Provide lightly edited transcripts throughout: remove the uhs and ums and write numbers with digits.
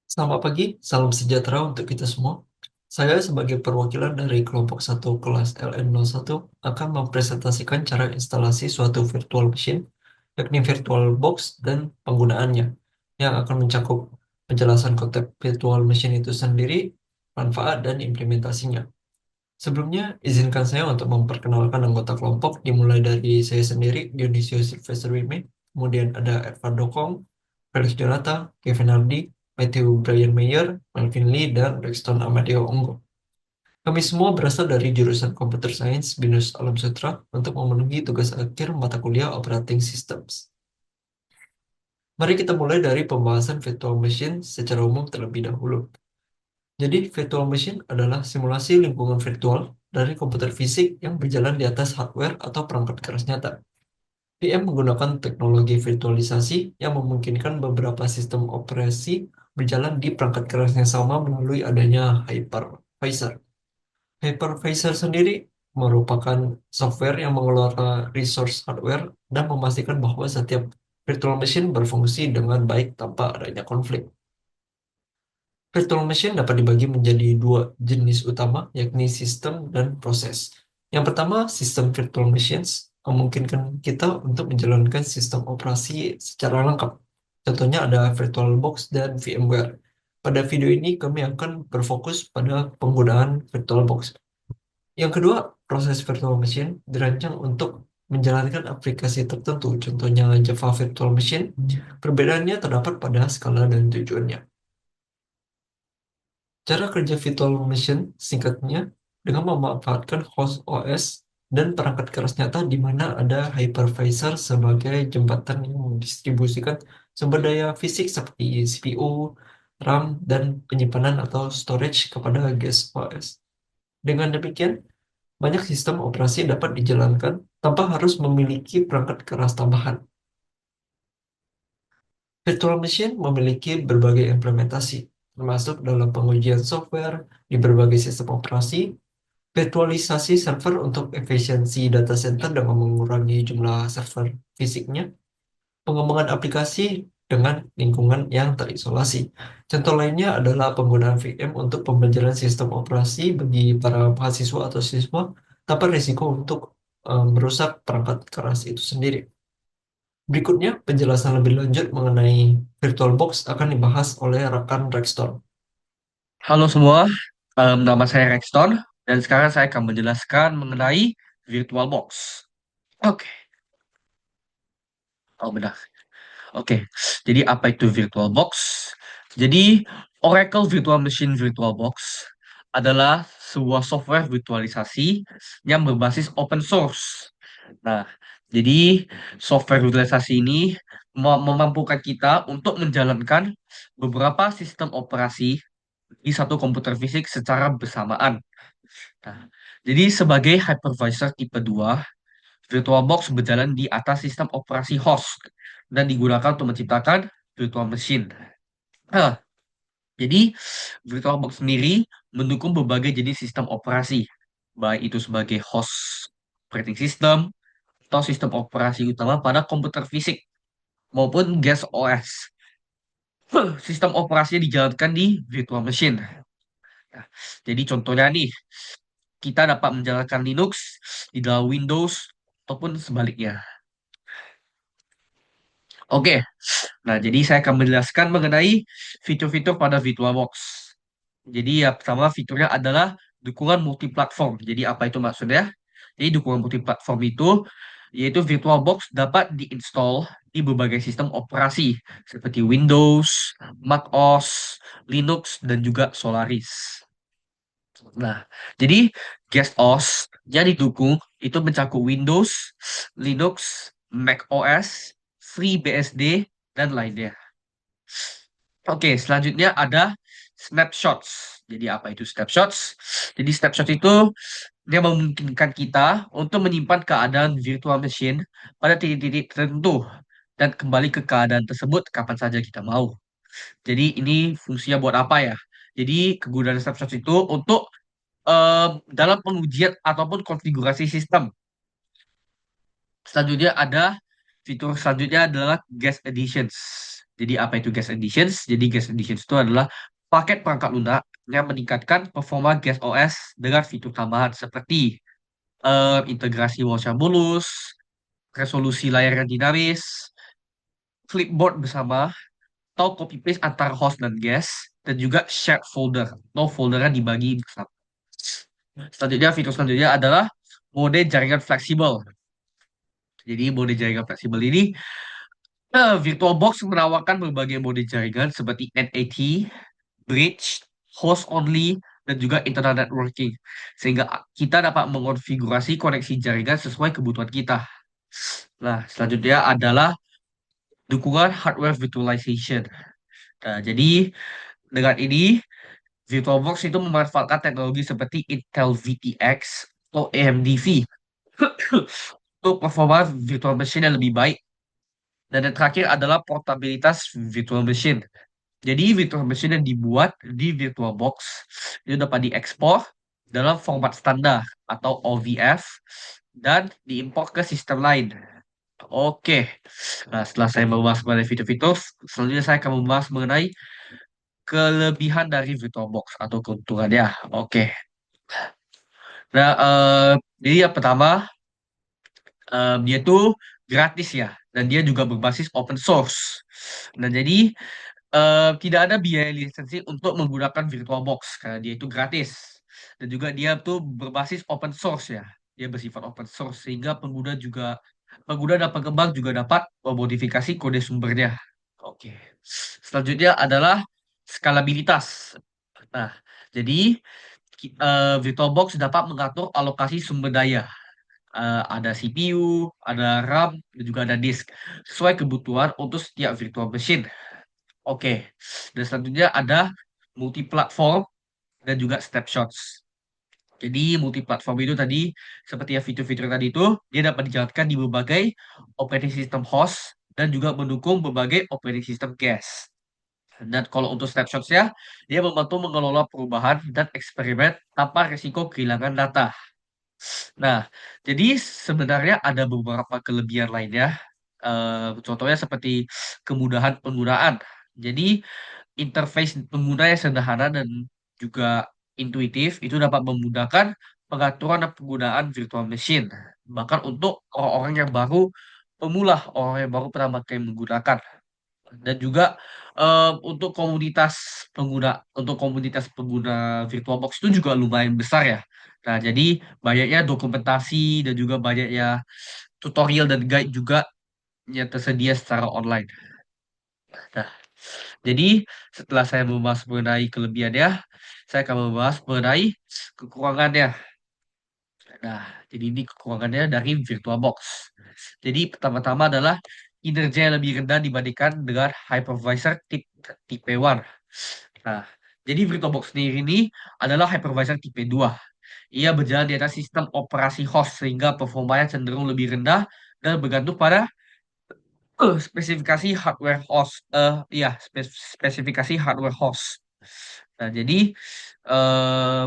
Selamat pagi, salam sejahtera untuk kita semua. Saya sebagai perwakilan dari kelompok satu kelas LN01 akan mempresentasikan cara instalasi suatu virtual machine, yakni VirtualBox dan penggunaannya, yang akan mencakup penjelasan konsep virtual machine itu sendiri, manfaat, dan implementasinya. Sebelumnya, izinkan saya untuk memperkenalkan anggota kelompok, dimulai dari saya sendiri, Dionisio Sylvester Wime, kemudian ada Edvardo Kong, Felix Jonata, Kevin Hardy, Matthew Brian Mayer, Melvin Lee, dan Rexton Amadeo Onggo. Kami semua berasal dari jurusan Computer Science BINUS Alam Sutra untuk memenuhi tugas akhir mata kuliah Operating Systems. Mari kita mulai dari pembahasan virtual machine secara umum terlebih dahulu. Jadi, virtual machine adalah simulasi lingkungan virtual dari komputer fisik yang berjalan di atas hardware atau perangkat keras nyata. VM menggunakan teknologi virtualisasi yang memungkinkan beberapa sistem operasi berjalan di perangkat keras yang sama melalui adanya hypervisor. Hypervisor sendiri merupakan software yang mengelola resource hardware dan memastikan bahwa setiap virtual machine berfungsi dengan baik tanpa adanya konflik. Virtual machine dapat dibagi menjadi dua jenis utama, yakni sistem dan proses. Yang pertama, sistem virtual machines memungkinkan kita untuk menjalankan sistem operasi secara lengkap. Contohnya ada VirtualBox dan VMware. Pada video ini kami akan berfokus pada penggunaan VirtualBox. Yang kedua, proses virtual machine dirancang untuk menjalankan aplikasi tertentu, contohnya Java Virtual Machine. Perbedaannya terdapat pada skala dan tujuannya. Cara kerja virtual machine singkatnya dengan memanfaatkan host OS dan perangkat keras nyata di mana ada hypervisor sebagai jembatan yang mendistribusikan sumber daya fisik seperti CPU, RAM, dan penyimpanan atau storage kepada guest OS. Dengan demikian, banyak sistem operasi dapat dijalankan tanpa harus memiliki perangkat keras tambahan. Virtual machine memiliki berbagai implementasi, termasuk dalam pengujian software di berbagai sistem operasi, virtualisasi server untuk efisiensi data center dengan mengurangi jumlah server fisiknya, pengembangan aplikasi dengan lingkungan yang terisolasi. Contoh lainnya adalah penggunaan VM untuk pembelajaran sistem operasi bagi para mahasiswa atau siswa tanpa risiko untuk merusak perangkat keras itu sendiri. Berikutnya, penjelasan lebih lanjut mengenai VirtualBox akan dibahas oleh rekan Rexton. Halo semua, nama saya Rexton dan sekarang saya akan menjelaskan mengenai VirtualBox. Oke, oh benar. Oke, jadi apa itu VirtualBox? Jadi Oracle Virtual Machine VirtualBox adalah sebuah software virtualisasi yang berbasis open source. Nah, jadi software virtualisasi ini memampukan kita untuk menjalankan beberapa sistem operasi di satu komputer fisik secara bersamaan. Nah, jadi sebagai hypervisor tipe 2, VirtualBox berjalan di atas sistem operasi host dan digunakan untuk menciptakan virtual machine. Nah, jadi VirtualBox sendiri mendukung berbagai jenis sistem operasi, baik itu sebagai host operating system atau sistem operasi utama pada komputer fisik maupun guest OS. Sistem operasinya dijalankan di virtual machine. Nah, jadi contohnya nih, kita dapat menjalankan Linux di dalam Windows ataupun sebaliknya. Oke, nah jadi saya akan menjelaskan mengenai fitur-fitur pada VirtualBox. Jadi ya pertama fiturnya adalah dukungan multiplatform. Jadi apa itu maksudnya? Jadi dukungan multiplatform itu yaitu VirtualBox dapat diinstal di berbagai sistem operasi seperti Windows, macOS, Linux, dan juga Solaris. Nah, jadi guest OS yang didukung itu mencakup Windows, Linux, Mac OS, FreeBSD, dan lainnya. Oke, selanjutnya ada snapshots. Jadi apa itu snapshots? Jadi snapshot itu dia memungkinkan kita untuk menyimpan keadaan virtual machine pada titik-titik tertentu dan kembali ke keadaan tersebut kapan saja kita mau. Jadi ini fungsinya buat apa ya? Jadi kegunaan snapshot itu untuk dalam pengujian ataupun konfigurasi sistem. Selanjutnya ada fitur selanjutnya adalah guest editions. Jadi apa itu guest additions? Jadi guest additions itu adalah paket perangkat lunak yang meningkatkan performa guest OS dengan fitur tambahan seperti integrasi wallpaper mulus, resolusi layar yang dinamis, clipboard bersama, atau copy paste antara host dan guest, dan juga shared folder atau foldernya dibagi bersama. Selanjutnya, fitur selanjutnya adalah mode jaringan fleksibel. Jadi mode jaringan fleksibel ini VirtualBox menawarkan berbagai mode jaringan seperti NAT, bridge, host only, dan juga internal networking. Sehingga kita dapat mengonfigurasi koneksi jaringan sesuai kebutuhan kita. Nah, selanjutnya adalah dukungan hardware virtualization. Nah, jadi dengan ini VirtualBox itu memanfaatkan teknologi seperti Intel VTX atau AMD V untuk performa virtual machine yang lebih baik. Dan yang terakhir adalah portabilitas virtual machine. Jadi virtual machine yang dibuat di VirtualBox itu dapat diekspor dalam format standar atau OVF dan diimpor ke sistem lain. Oke, nah setelah saya membahas mengenai fitur-fitur, selanjutnya saya akan membahas mengenai kelebihan dari VirtualBox atau keuntungannya. Oke, nah jadi yang pertama dia tuh gratis ya, dan dia juga berbasis open source. Nah jadi tidak ada biaya lisensi untuk menggunakan VirtualBox karena dia itu gratis. Dan juga dia tuh berbasis open source ya. Dia bersifat open source sehingga pengguna dan pengembang juga dapat memodifikasi kode sumbernya. Oke. Selanjutnya adalah skalabilitas. Nah, jadi VirtualBox dapat mengatur alokasi sumber daya. Ada CPU, ada RAM, dan juga ada disk sesuai kebutuhan untuk setiap virtual machine. Oke, dan selanjutnya ada multi-platform dan juga snapshots. Jadi multi-platform itu tadi, seperti yang fitur-fitur tadi itu, dia dapat dijalankan di berbagai operating system host dan juga mendukung berbagai operating system cache. Dan kalau untuk snapshots-nya, dia membantu mengelola perubahan dan eksperimen tanpa risiko kehilangan data. Nah, jadi sebenarnya ada beberapa kelebihan lainnya. Contohnya seperti kemudahan penggunaan. Jadi interface pengguna yang sederhana dan juga intuitif itu dapat memudahkan pengaturan dan penggunaan virtual machine. Bahkan untuk orang-orang yang baru pemula, orang yang baru pertama kali menggunakan. Dan juga untuk komunitas pengguna VirtualBox itu juga lumayan besar ya. Nah, jadi banyaknya dokumentasi dan juga banyaknya tutorial dan guide juga yang tersedia secara online. Nah, jadi setelah saya membahas mengenai kelebihannya, saya akan membahas mengenai kekurangannya. Nah, jadi ini kekurangannya dari VirtualBox. Jadi pertama-tama adalah kinerja yang lebih rendah dibandingkan dengan hypervisor tipe 1. Nah, jadi VirtualBox sendiri ini adalah hypervisor tipe 2. Ia berjalan di atas sistem operasi host sehingga performanya cenderung lebih rendah dan bergantung pada spesifikasi hardware host. Ya, spesifikasi hardware host. Nah, jadi eh,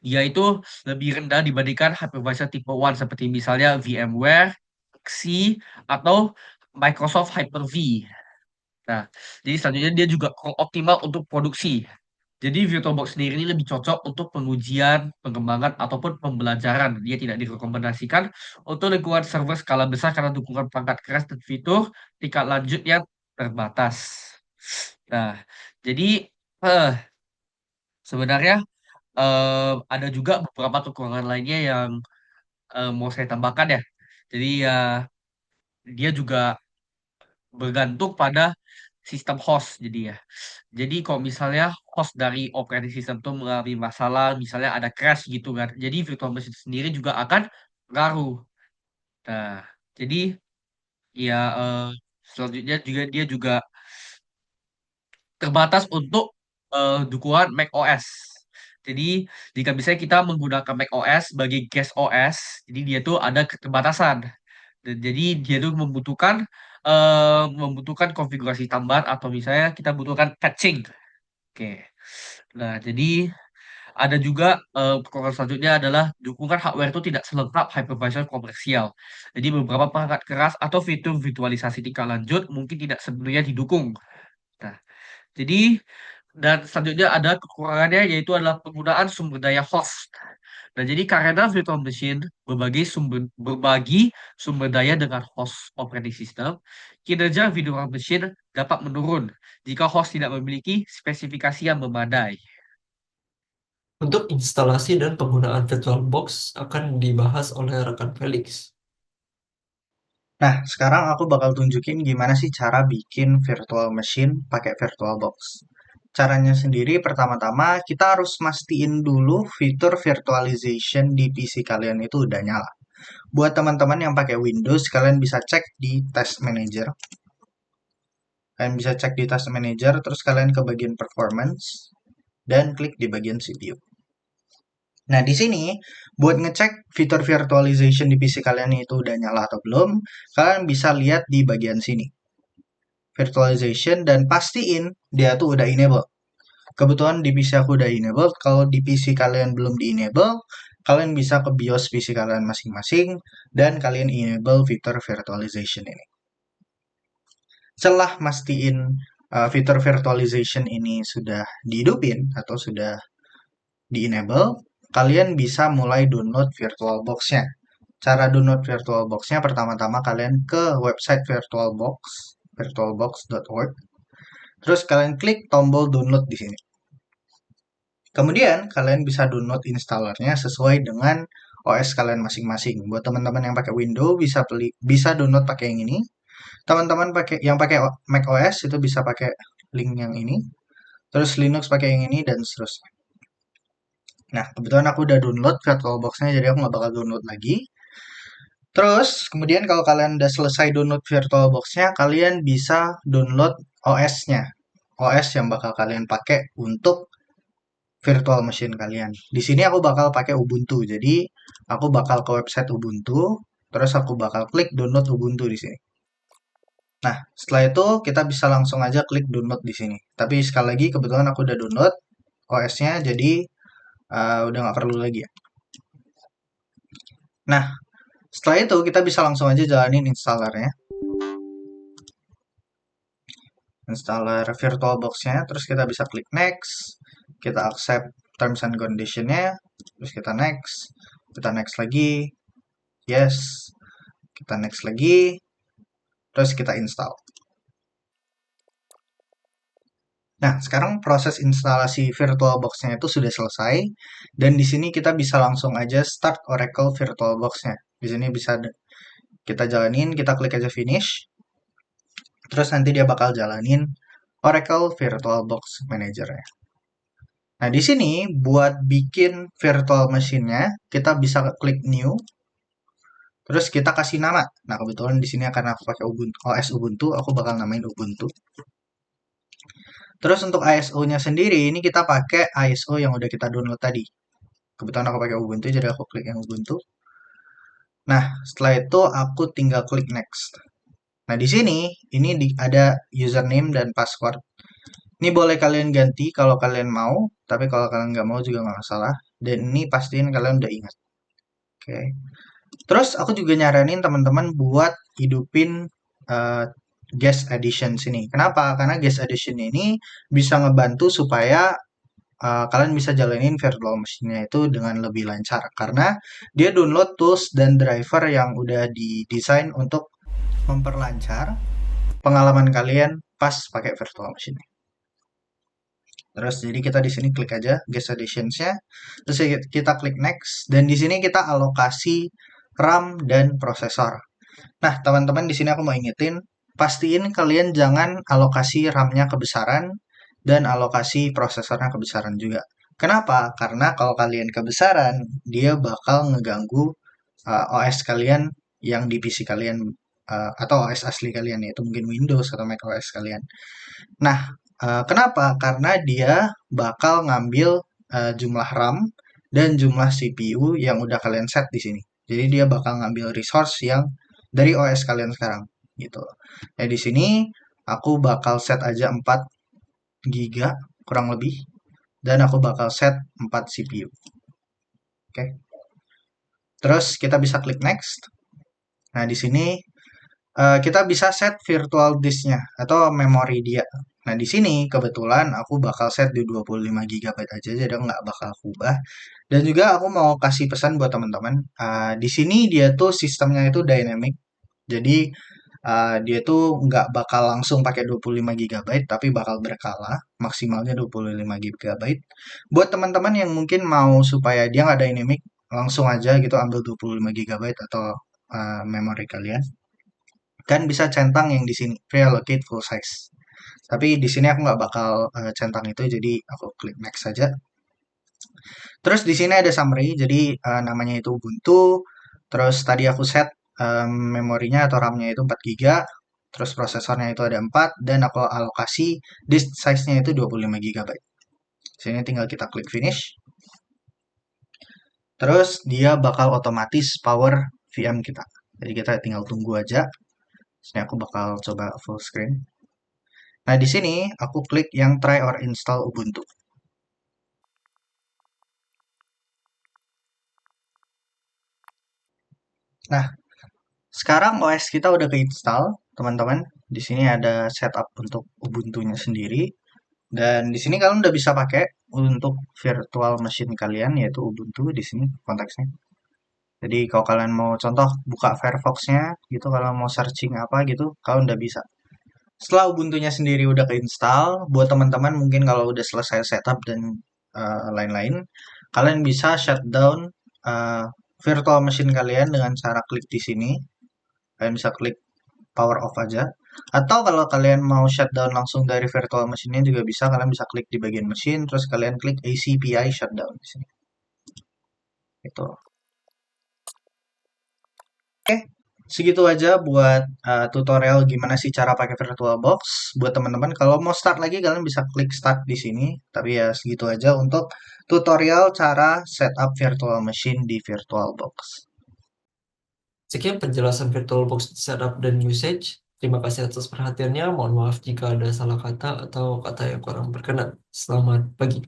dia itu lebih rendah dibandingkan hypervisor tipe 1 seperti misalnya VMware, Xi, atau Microsoft Hyper-V. Nah, jadi selanjutnya dia juga kurang optimal untuk produksi. Jadi VirtualBox sendiri ini lebih cocok untuk pengujian, pengembangan, ataupun pembelajaran. Dia tidak direkomendasikan untuk lingkungan server skala besar karena dukungan perangkat keras dan fitur tingkat lanjut yang terbatas. Nah, jadi eh, sebenarnya ada juga beberapa kekurangan lainnya yang mau saya tambahkan ya. Jadi ya dia juga bergantung pada sistem host jadi ya. Jadi kalau misalnya host dari operating system itu mengalami masalah, misalnya ada crash gitu kan. Jadi virtual machine sendiri juga akan ngaruh. Nah, jadi ya selanjutnya juga dia juga terbatas untuk dukungan macOS. Jadi jika misalnya kita menggunakan macOS sebagai guest OS, jadi dia tuh ada keterbatasan. Dan jadi dia tuh membutuhkan konfigurasi tambahan atau misalnya kita butuhkan patching. Oke. Nah, jadi Ada juga kekurangan selanjutnya adalah dukungan hardware itu tidak selengkap hypervisor komersial. Jadi beberapa perangkat keras atau fitur virtualisasi tingkat lanjut mungkin tidak sepenuhnya didukung. Nah, jadi dan selanjutnya ada kekurangannya yaitu adalah penggunaan sumber daya host. Nah, jadi karena virtual machine berbagi sumber daya dengan host operating system, kinerja virtual machine dapat menurun jika host tidak memiliki spesifikasi yang memadai. Untuk instalasi dan penggunaan VirtualBox akan dibahas oleh rekan Felix. Nah, sekarang aku bakal tunjukin gimana sih cara bikin virtual machine pakai VirtualBox. Caranya sendiri pertama-tama kita harus mastiin dulu fitur virtualization di PC kalian itu udah nyala. Buat teman-teman yang pakai Windows, kalian bisa cek di Task Manager. Kalian bisa cek di Task Manager, terus kalian ke bagian Performance, dan klik di bagian CPU. Nah, di sini buat ngecek fitur virtualization di PC kalian itu udah nyala atau belum, kalian bisa lihat di bagian sini. Virtualization dan pastiin dia tuh udah enable. Kebetulan di PC aku udah enable, kalau di PC kalian belum di enable, kalian bisa ke BIOS PC kalian masing-masing dan kalian enable fitur virtualization ini. Setelah mastiin fitur virtualization ini sudah dihidupin atau sudah di-enable, kalian bisa mulai download VirtualBox-nya. Cara download VirtualBox-nya pertama-tama kalian ke website VirtualBox, virtualbox.org. Terus kalian klik tombol download di sini. Kemudian kalian bisa download installernya sesuai dengan OS kalian masing-masing. Buat teman-teman yang pakai Windows bisa download pakai yang ini. Teman-teman yang pakai Mac OS itu bisa pakai link yang ini. Terus Linux pakai yang ini dan seterusnya. Nah, kebetulan aku udah download VirtualBox-nya, jadi aku nggak bakal download lagi. Terus, kemudian kalau kalian udah selesai download VirtualBox-nya, kalian bisa download OS-nya. OS yang bakal kalian pakai untuk virtual machine kalian. Di sini aku bakal pakai Ubuntu, jadi aku bakal ke website Ubuntu, terus aku bakal klik download Ubuntu di sini. Nah, setelah itu kita bisa langsung aja klik download di sini. Tapi sekali lagi, kebetulan aku udah download OS-nya, jadi udah nggak perlu lagi ya. Nah, setelah itu kita bisa langsung aja jalanin installernya. Installer VirtualBox-nya, terus kita bisa klik next, kita accept terms and condition-nya, terus kita next lagi, yes, kita next lagi, terus kita install. Nah, sekarang proses instalasi VirtualBox-nya itu sudah selesai, dan di sini kita bisa langsung aja start Oracle VirtualBox-nya. Di sini bisa kita jalanin, kita klik aja finish, terus nanti dia bakal jalanin Oracle VirtualBox Manager-nya. Nah, di sini buat bikin virtual machine-nya, kita bisa klik new, terus kita kasih nama. Nah, kebetulan di sini karena aku pakai Ubuntu, OS Ubuntu, aku bakal namain Ubuntu. Terus untuk ISO-nya sendiri, ini kita pakai ISO yang udah kita download tadi. Kebetulan aku pakai Ubuntu, jadi aku klik yang Ubuntu. Nah, setelah itu aku tinggal klik next. Nah, di sini ini ada username dan password. Ini boleh kalian ganti kalau kalian mau, tapi kalau kalian nggak mau juga nggak masalah. Dan ini pastiin kalian udah ingat. Oke. Terus aku juga nyaranin teman-teman buat hidupin guest edition sini. Kenapa? Karena guest edition ini bisa ngebantu supaya kalian bisa jalanin virtual machine-nya itu dengan lebih lancar. Karena dia download tools dan driver yang udah didesain untuk memperlancar pengalaman kalian pas pakai virtual machine. Terus jadi kita di sini klik aja guest editions-nya, terus kita klik next dan di sini kita alokasi RAM dan prosesor. Nah, teman-teman di sini aku mau ingetin, pastiin kalian jangan alokasi RAM-nya kebesaran dan alokasi prosesornya kebesaran juga. Kenapa? Karena kalau kalian kebesaran, dia bakal ngeganggu OS kalian yang di PC kalian atau OS asli kalian yaitu mungkin Windows atau Mac OS kalian. Nah, kenapa? Karena dia bakal ngambil jumlah RAM dan jumlah CPU yang udah kalian set di sini. Jadi dia bakal ngambil resource yang dari OS kalian sekarang gitu. Nah, di sini aku bakal set aja 4 giga kurang lebih. dan aku bakal set 4 CPU. Oke. Terus kita bisa klik next. Nah, di sini kita bisa set virtual disk-nya atau memori dia. Nah, di sini kebetulan aku bakal set di 25 GB aja, jadi nggak bakal aku ubah. Dan juga aku mau kasih pesan buat teman-teman, di sini dia tuh sistemnya itu dynamic, jadi dia tuh nggak bakal langsung pakai 25 GB, tapi bakal berkala, maksimalnya 25 GB. Buat teman-teman yang mungkin mau supaya dia nggak dynamic, langsung aja gitu ambil 25 GB atau memori kalian. Kan bisa centang yang di sini, reallocate full size. Tapi di sini aku nggak bakal centang itu, jadi aku klik next saja. Terus di sini ada summary, jadi namanya itu Ubuntu. Terus tadi aku set memorinya atau RAM-nya itu 4 GB. Terus prosesornya itu ada 4 dan aku alokasi disk size-nya itu 25 GB. Sini tinggal kita klik finish. Terus dia bakal otomatis power VM kita. Jadi kita tinggal tunggu aja. Sini aku bakal coba full screen. Nah, di sini aku klik yang try or install Ubuntu. Nah, sekarang OS kita udah keinstall, teman-teman. Di sini ada setup untuk Ubuntu-nya sendiri. Dan di sini kalian udah bisa pakai untuk virtual machine kalian, yaitu Ubuntu di sini konteksnya. Jadi kalau kalian mau contoh buka Firefox-nya gitu, kalau mau searching apa gitu, kalian udah bisa. Setelah Ubuntu-nya sendiri udah keinstall, buat teman-teman mungkin kalau udah selesai setup dan lain-lain, kalian bisa shutdown virtual machine kalian dengan cara klik di sini. Kalian bisa klik power off aja. Atau kalau kalian mau shutdown langsung dari virtual machine-nya juga bisa, kalian bisa klik di bagian mesin, terus kalian klik ACPI shutdown di sini. Itu. Segitu aja buat tutorial gimana sih cara pakai VirtualBox. Buat teman-teman kalau mau start lagi kalian bisa klik start di sini. Tapi ya segitu aja untuk tutorial cara setup virtual machine di VirtualBox. Sekian penjelasan VirtualBox setup dan usage. Terima kasih atas perhatiannya. Mohon maaf jika ada salah kata atau kata yang kurang berkenan. Selamat pagi.